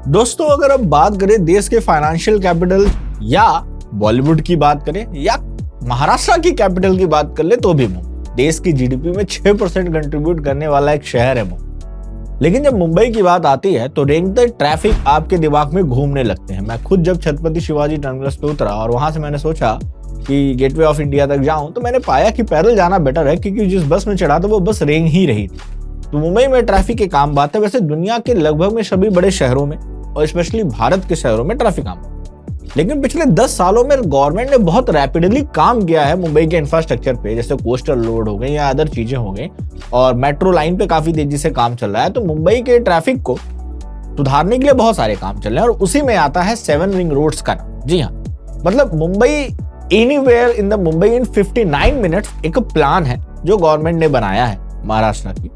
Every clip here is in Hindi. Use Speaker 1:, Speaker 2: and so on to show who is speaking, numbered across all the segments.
Speaker 1: दोस्तों, अगर अब बात करें देश के फाइनेंशियल कैपिटल या बॉलीवुड की बात करें या महाराष्ट्र की कैपिटल की बात कर ले तो भी मुंबई देश की जीडीपी में 6% कंट्रीब्यूट करने वाला एक शहर है मुंबई। लेकिन जब मुंबई की बात आती है तो रेंगते ट्रैफिक आपके दिमाग में घूमने लगते हैं। मैं खुद जब छत्रपति शिवाजी टर्मिनस पे उतरा और वहां से मैंने सोचा कि गेटवे ऑफ इंडिया तक जाऊं तो मैंने पाया कि पैदल जाना बेटर है, क्योंकि जिस बस में चढ़ा था वो बस रेंग ही रही थी। तो मुंबई में ट्रैफिक एक आम बात है। वैसे दुनिया के लगभग में सभी बड़े शहरों में और स्पेशली भारत के शहरों में ट्रैफिक आम है, लेकिन पिछले 10 सालों में गवर्नमेंट ने बहुत रैपिडली काम किया है मुंबई के इंफ्रास्ट्रक्चर पे, जैसे कोस्टल रोड हो गई या अदर चीजें हो गई, और मेट्रो लाइन पे काफी तेजी से काम चल रहा है। तो मुंबई के ट्रैफिक को सुधारने के लिए बहुत सारे काम चल रहे हैं और उसी में आता है 7 रिंग रोड्स का नाम। जी हाँ, मतलब Mumbai anywhere in the Mumbai in 59 minutes एक प्लान है जो गवर्नमेंट ने बनाया है महाराष्ट्र की,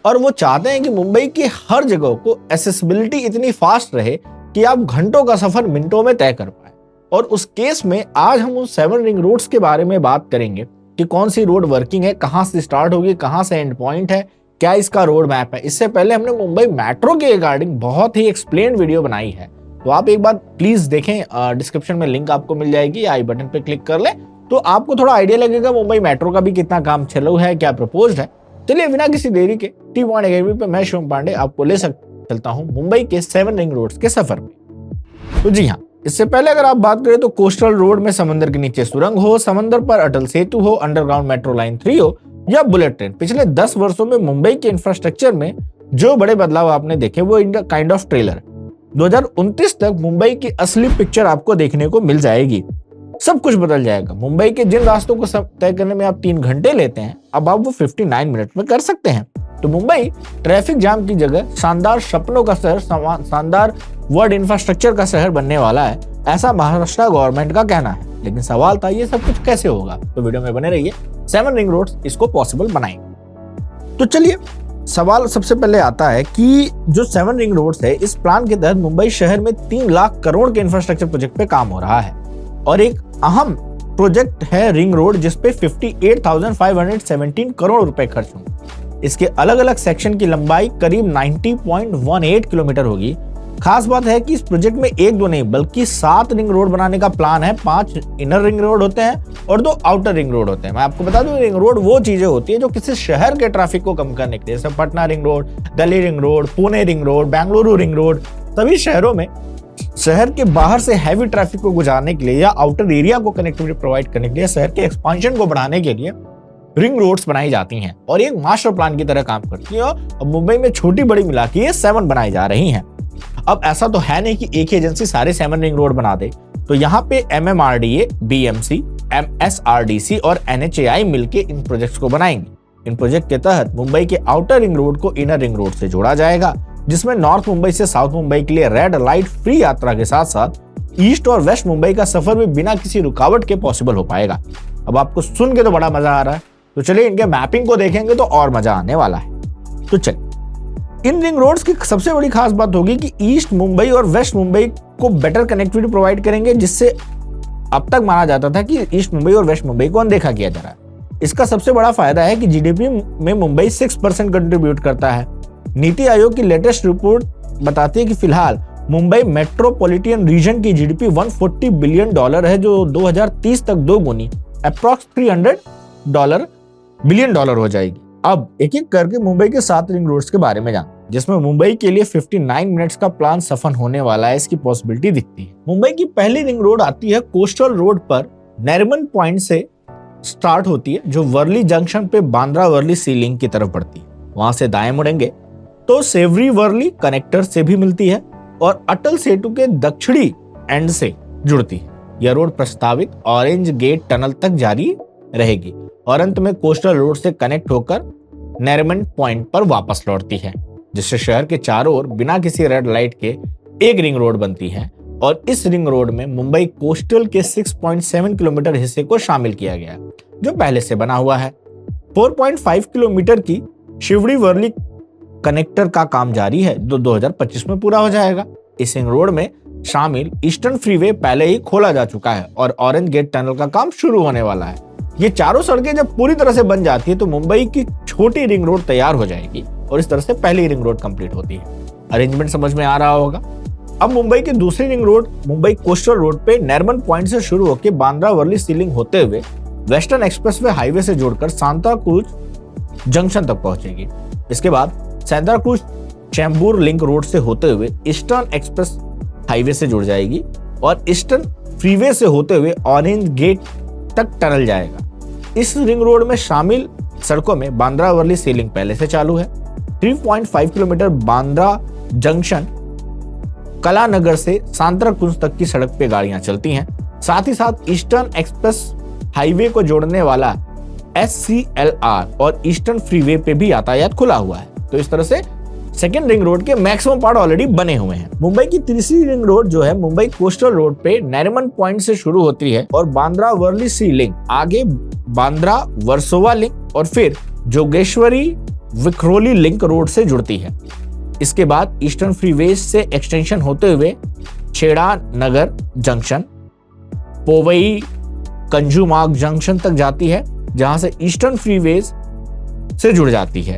Speaker 1: और वो चाहते हैं कि मुंबई की हर जगह को एक्सेसिबिलिटी इतनी फास्ट रहे कि आप घंटों का सफर मिनटों में तय कर पाए। और उस केस में आज हम उन 7 रिंग रोड्स के बारे में बात करेंगे कि कौन सी रोड वर्किंग है, कहां से स्टार्ट होगी, कहां से एंड पॉइंट है, क्या इसका रोड मैप है। इससे पहले हमने मुंबई मेट्रो के रिगार्डिंग बहुत ही एक्सप्लेन वीडियो बनाई है, तो आप एक बार प्लीज देखें, डिस्क्रिप्शन में लिंक आपको मिल जाएगी, आई बटन पे क्लिक कर ले तो आपको थोड़ा आइडिया लगेगा मुंबई मेट्रो का भी कितना काम चालू है, क्या प्रपोज्ड है। चलिए बिना किसी देरी के टी पॉइंट अकेडमी पे मैं शिवम पांडे आपको ले चलता हूं मुंबई के 7 रिंग रोड्स के सफर में। तो जी हाँ, इससे पहले अगर आप बात करें तो कोस्टल रोड में समंदर के नीचे सुरंग हो, समंदर पर अटल सेतु हो, अंडरग्राउंड मेट्रो लाइन 3 हो या बुलेट ट्रेन, पिछले 10 वर्षों में मुंबई के इंफ्रास्ट्रक्चर में जो बड़े बदलाव आपने देखे वो इनका काइंड ऑफ ट्रेलर। 2029 तक मुंबई की असली पिक्चर आपको देखने को मिल जाएगी। सब कुछ बदल जाएगा। मुंबई के जिन रास्तों को तय करने में आप 3 घंटे लेते हैं, अब आप वो 59 मिनट में कर सकते हैं। तो मुंबई ट्रैफिक जाम की जगह शानदार सपनों का शहर, शानदार वर्ल्ड इंफ्रास्ट्रक्चर का शहर बनने वाला है, ऐसा महाराष्ट्र गवर्नमेंट का कहना है। लेकिन सवाल था ये सब कुछ कैसे होगा, तो वीडियो में बने रहिए। 7 रिंग रोड्स इसको पॉसिबल बनाएंगे। तो चलिए, सवाल सबसे पहले आता है कि जो 7 रिंग रोड्स है, इस प्लान के तहत मुंबई शहर में 3 लाख करोड़ के इंफ्रास्ट्रक्चर प्रोजेक्ट पे काम हो रहा है और एक अहम प्रोजेक्ट है रिंग रोड, जिसपे 58,517 करोड़ रुपए खर्च होंगे। इसके अलग अलग सेक्शन की लंबाई करीब 90.18 किलोमीटर होगी। खास बात है कि इस प्रोजेक्ट में 1-2 नहीं बल्कि 7 रिंग रोड बनाने का प्लान है। 5 इनर रिंग रोड होते हैं और 2 आउटर रिंग रोड होते हैं। मैं आपको बता दूं, रिंग रोड वो चीजें होती है जो किसी शहर के ट्रैफिक को कम करने के लिए, जैसे Patna ring road, Delhi ring road, Pune ring road, Bengaluru ring road, सभी शहरों में शहर के बाहर से हैवी ट्रैफिक को गुजारने के लिए या आउटर एरिया को कनेक्टिविटी प्रोवाइड करने के लिए, शहर के एक्सपांशन को बढ़ाने के लिए रिंग रोड्स बनाई जाती हैं और एक मास्टर प्लान की तरह काम करती है। और मुंबई में छोटी बड़ी मिला के ये 7 बनाई जा रही हैं। अब ऐसा तो है नहीं कि एक ही एजेंसी सारे 7 रिंग रोड बना दे, तो यहाँ पे MMRDA, BMC, MSRDC और NHAI मिलके इन प्रोजेक्ट्स को बनाएंगे। इन प्रोजेक्ट के तहत मुंबई के आउटर रिंग रोड को इनर रिंग रोड से जोड़ा जाएगा, जिसमें नॉर्थ मुंबई से साउथ मुंबई के लिए रेड लाइट फ्री यात्रा के साथ साथ ईस्ट और वेस्ट मुंबई का सफर भी बिना किसी रुकावट के पॉसिबल हो पाएगा। अब आपको सुन के तो बड़ा मजा आ रहा है, तो चलिए इनके मैपिंग को देखेंगे तो और मजा आने वाला है। तो चलिए, इन रिंग रोड्स की सबसे बड़ी खास बात होगी कि ईस्ट मुंबई और वेस्ट मुंबई को बेटर कनेक्टिविटी प्रोवाइड करेंगे, जिससे अब तक माना जाता था कि ईस्ट मुंबई और वेस्ट मुंबई को अनदेखा किया जा रहा है। इसका सबसे बड़ा फायदा है कि जीडीपी में मुंबई 6% कंट्रीब्यूट करता है। नीति आयोग की लेटेस्ट रिपोर्ट बताती है कि फिलहाल मुंबई मेट्रोपॉलिटन रीजन की जीडीपी $140 बिलियन है, जो 2030 तक 2 गुनी अप्रॉक्स $300 बिलियन हो जाएगी। अब एक एक करके मुंबई के 7 रिंग रोड्स के बारे में जान, जिसमें मुंबई के लिए 59 मिनट्स का प्लान सफल होने वाला है, इसकी पॉसिबिलिटी दिखती है। मुंबई की पहली रिंग रोड आती है कोस्टल रोड पर नरिमन पॉइंट से स्टार्ट होती है, जो वर्ली जंक्शन पे बांद्रा वर्ली सी लिंक की तरफ बढ़ती है। वहां से दाएं मुड़ेंगे तो सेवरी वर्ली कनेक्टर से भी मिलती है और अटल सेतु के दक्षिणी एंड से जुड़ती है। यह रोड प्रस्तावित ऑरेंज गेट टनल तक जारी रहेगी और अंत में कोस्टल रोड से कनेक्ट होकर नरिमन पॉइंट पर वापस लौटती है, जिससे शहर के चारों ओर बिना किसी रेड लाइट के एक रिंग रोड बनती है। और इस रिंग रोड में मुंबई कोस्टल के 6.7 किलोमीटर हिस्से को शामिल किया गया, जो पहले से बना हुआ है। 4.5 किलोमीटर की शिवड़ी वर्ली कनेक्टर का काम जारी है, जो 2025 में पूरा हो जाएगा। इस रिंग रोड में शामिल ईस्टर्न फ्रीवे पहले ही खोला जा चुका है और ऑरेंज गेट टनल का काम शुरू होने वाला है। ये चारों सड़कें जब पूरी तरह से बन जाती है तो मुंबई की छोटी रिंग रोड तैयार हो जाएगी और इस तरह से पहली रिंग रोड कंप्लीट होती है। अरेंजमेंट समझ में आ रहा होगा। अब मुंबई की दूसरी ring road Mumbai coastal road पे नैरमन पॉइंट से शुरू होकर बांद्रा वर्ली सीलिंग होते हुए वेस्टर्न एक्सप्रेसवे हाईवे से जुड़कर सांता क्रूज जंक्शन तक पहुंचेगी। इसके बाद Santa cruise Chembur link road से होते हुए ईस्टर्न एक्सप्रेस हाईवे से जुड़ जाएगी और ईस्टर्न फ्रीवे से होते हुए ऑरेंज गेट तक टनल जाएगा। इस रिंग रोड में शामिल सड़कों में बांद्रा वर्ली सीलिंग पहले से चालू है। 3.5 किलोमीटर बांद्रा जंक्शन कलानगर से सांताक्रूज तक की सड़क पे गाड़ियां चलती हैं। साथ ही साथ ईस्टर्न एक्सप्रेस हाईवे को जोड़ने वाला SCLR और ईस्टर्न फ्रीवे पे भी यातायात खुला हुआ है। तो इस तरह से सेकेंड रिंग रोड के मैक्सिमम पार्ट ऑलरेडी बने हुए हैं। मुंबई की तीसरी रिंग रोड जो है मुंबई कोस्टल रोड पे नैरिमन पॉइंट से शुरू होती है और बांद्रा वर्ली सी लिंक, आगे बांद्रा वर्सोवा लिंक और फिर जोगेश्वरी विक्रोली लिंक रोड से जुड़ती है। इसके बाद ईस्टर्न फ्रीवे से एक्सटेंशन होते हुए छेड़ा नगर जंक्शन, पोवई कंजुमार्ग जंक्शन तक जाती है, जहां से ईस्टर्न फ्रीवे से जुड़ जाती है।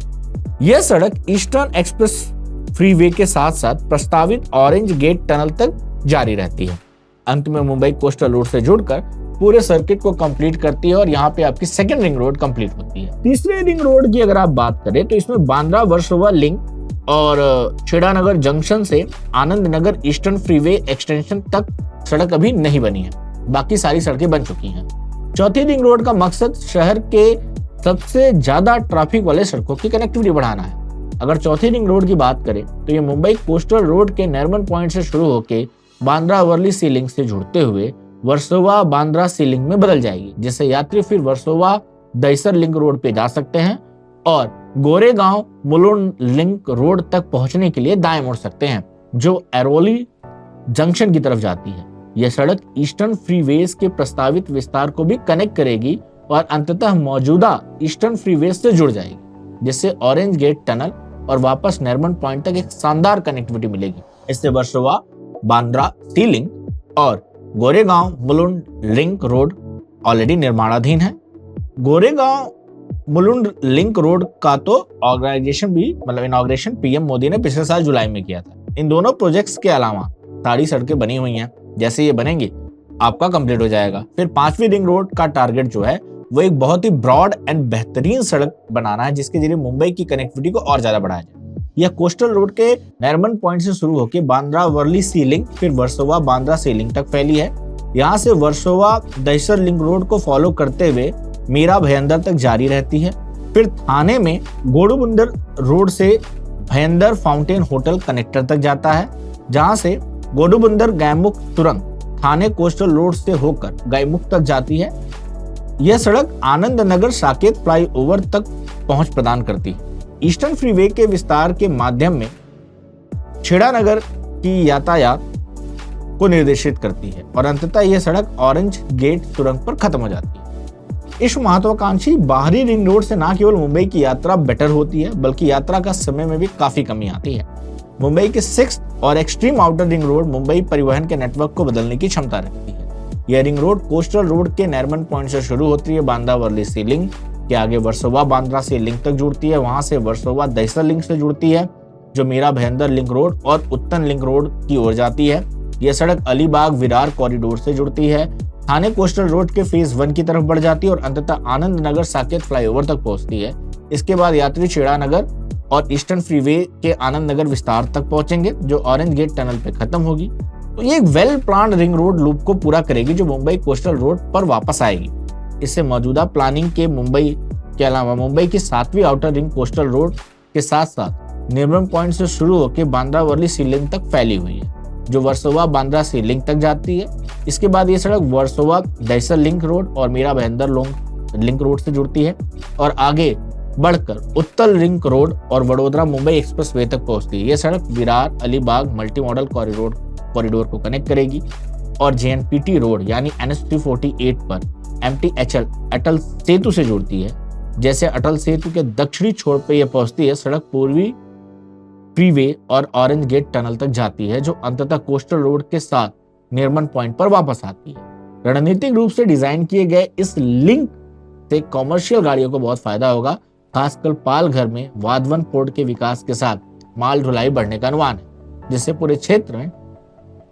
Speaker 1: यह सड़क ईस्टर्न एक्सप्रेस फ्रीवे के साथ साथ प्रस्तावित ऑरेंज गेट टनल तक जारी रहती है। अंत में मुंबई कोस्टल रोड से जुड़कर पूरे सर्किट को कंप्लीट करती है और यहाँ पे आपकी सेकेंड रिंग रोड कंप्लीट होती है। तीसरे रिंग रोड की अगर आप बात करें तो इसमें बांद्रा वर्सोवा लिंक और छेड़ानगर जंक्शन से Anand Nagar eastern freeway extension तक सड़क अभी नहीं बनी है, बाकी सारी सड़कें बन चुकी हैं। चौथी रिंग रोड का मकसद शहर के सबसे ज्यादा ट्रैफिक वाले सड़कों की कनेक्टिविटी बढ़ाना है। अगर चौथी रिंग रोड की बात करें तो ये मुंबई कोस्टल रोड के नैरिमन पॉइंट से शुरू होकर बांद्रा वर्ली सी लिंक से जुड़ते हुए वर्सोवा बांद्रा सी लिंक में बदल जाएगी, जिससे यात्री फिर वर्सोवा दहिसर लिंक रोड पे जा सकते हैं और गोरेगांव मुलुंड लिंक रोड तक पहुंचने के लिए दाएं मुड़ सकते हैं, जो एरोली जंक्शन की तरफ जाती है। यह सड़क ईस्टर्न फ्रीवेज के प्रस्तावित विस्तार को भी कनेक्ट करेगी और अंततः मौजूदा ईस्टर्न फ्रीवे से जुड़ जाएगी, जिससे ऑरेंज गेट टनल और वापस नैरिमन पॉइंट तक एक शानदार कनेक्टिविटी मिलेगी। इससे वर्सोवा बांद्रा सी लिंक और Goregaon Mulund link road already निर्माणाधीन है। गोरेगांव मुलुंड लिंक रोड का तो इनॉग्रेशन पीएम मोदी ने पिछले साल जुलाई में किया था। इन दोनों प्रोजेक्ट्स के अलावा सारी सड़कें बनी हुई हैं, जैसे ये बनेंगी आपका कंप्लीट हो जाएगा। फिर पांचवी रिंग रोड का टारगेट जो है वो एक बहुत ही ब्रॉड एंड बेहतरीन सड़क बनाना है, जिसके जरिए मुंबई की कनेक्टिविटी को और ज्यादा बढ़ाया जाए। यह कोस्टल रोड के नैरिमन पॉइंट से शुरू होकर बांद्रा वर्ली सी लिंक फिर वर्सोवा बांद्रा सी लिंक तक फैली है। यहाँ से वर्सोवा दहिसर लिंक रोड को फॉलो करते हुए मीरा भयंदर तक जारी रहती है। फिर थाने में गोडुबंदर रोड से भयंदर फाउंटेन होटल कनेक्टर तक जाता है, जहाँ से गोडुबंदर गैमुख तुरंग थाने कोस्टल रोड से होकर गैमुख तक जाती है। यह सड़क आनंद नगर साकेत फ्लाईओवर तक पहुंच प्रदान करती है। ईस्टर्न फ्रीवे के विस्तार के माध्यम में छेड़ानगर की यातायात को निर्देशित करती है और अंततः यह सड़क ऑरेंज गेट सुरंग पर खत्म हो जाती है। इस महत्वाकांक्षी बाहरी रिंग रोड से न केवल मुंबई की यात्रा बेटर होती है, बल्कि यात्रा का समय में भी काफी कमी आती है। मुंबई के 6th और extreme outer ring road Mumbai परिवहन के नेटवर्क को बदलने की क्षमता रखती है। यह रिंग रोड कोस्टल रोड के नैरिमन पॉइंट से शुरू होती है, बांद्रा वर्ली सी लिंक के आगे वर्सोवा बांद्रा सी लिंक तक जुड़ती है, वहां से वर्सोवा दहिसर लिंक से जुड़ती है, जो मीरा भयंदर लिंक रोड और उत्तन लिंक रोड की ओर जाती है। यह सड़क अलीबाग विरार कॉरिडोर से जुड़ती है, थाने कोस्टल रोड के फेज 1 की तरफ बढ़ जाती है और अंततः आनंद नगर साकेत फ्लाईओवर तक पहुंचती है। इसके बाद यात्री छेड़ानगर और ईस्टर्न फ्रीवे के आनंद नगर विस्तार तक पहुंचेंगे, जो ऑरेंज गेट टनल पे खत्म होगी। तो ये एक well planned ring road loop को पूरा करेगी, जो मुंबई कोस्टल रोड पर वापस आएगी। इससे मौजूदा प्लानिंग के मुंबई के अलावा मुंबई की 7वीं आउटर रिंग कोस्टल रोड के साथ साथ नैरिमन पॉइंट से शुरू होकर बांद्रा वर्ली सी लिंक तक फैली हुई है, जो वर्सोवा बांद्रा सी लिंक तक जाती है। इसके बाद ये सड़क वर्सोवा दहिसर लिंक रोड और मीरा भयंदर लिंक रोड से जुड़ती है और आगे बढ़कर उत्तल लिंक रोड और वडोदरा मुंबई एक्सप्रेसवे तक पहुंचती है। यह सड़क Virar Alibag multi modal corridor को कनेक्ट करेगी और JNPT रोड यानी NH 348 पर MTHL अटल सेतु से जुड़ती है। जैसे अटल सेतु के दक्षिणी छोर पर यह पहुंचती है, सड़क पूर्वी फ्रीवे और ऑरेंज गेट टनल तक जाती है, जो अंततः कोस्टल रोड के साथ नैरिमन पॉइंट पर वापस आती है। रणनीतिक रूप से डिजाइन किए गए इस लिंक से कॉमर्शियल गाड़ियों को बहुत फायदा होगा, खासकर पालघर में वाधवन पोर्ट के विकास के साथ माल ढुलाई बढ़ने का अनुमान है, जिससे पूरे क्षेत्र में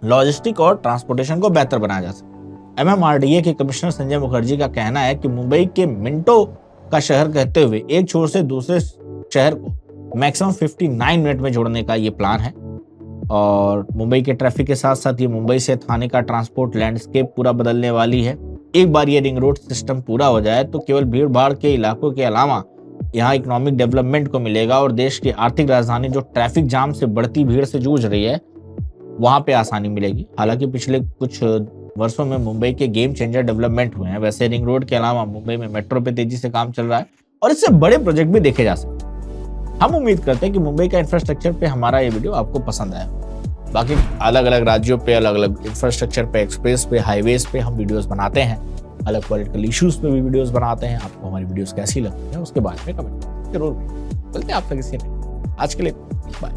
Speaker 1: लॉजिस्टिक और ट्रांसपोर्टेशन को बेहतर बनाया जा सके। MMRDA के कमिश्नर संजय मुखर्जी का कहना है कि मुंबई के मिनटों का शहर कहते हुए एक छोर से दूसरे शहर को मैक्सिमम 59 मिनट में जोड़ने का ये प्लान है। और मुंबई के ट्रैफिक के साथ साथ ये मुंबई से थाने का ट्रांसपोर्ट लैंडस्केप पूरा बदलने वाली है। एक बार ये रिंग रोड सिस्टम पूरा हो जाए तो केवल भीड़ भाड़ के इलाकों के अलावा यहाँ इकोनॉमिक डेवलपमेंट को मिलेगा और देश की आर्थिक राजधानी जो ट्रैफिक जाम से बढ़ती भीड़ से जूझ रही है वहां पे आसानी मिलेगी। हालांकि पिछले कुछ वर्षों में मुंबई के गेम चेंजर डेवलपमेंट हुए हैं। वैसे रिंग रोड के अलावा मुंबई में मेट्रो पे तेजी से काम चल रहा है और इससे बड़े प्रोजेक्ट भी देखे जा सकते हैं। हम उम्मीद करते हैं कि मुंबई का इंफ्रास्ट्रक्चर पे हमारा ये वीडियो आपको पसंद आया। बाकी अलग अलग राज्यों पे अलग अलग इंफ्रास्ट्रक्चर पे, एक्सप्रेस पे, हाईवेज पे हम वीडियोस बनाते हैं, अलग पॉलिटिकल इश्यूज पे भी वीडियोस बनाते हैं। आपको हमारी वीडियोस कैसी लगती है उसके बारे में कमेंट जरूर मिलते हैं आप तक। इसी आज के लिए बाय।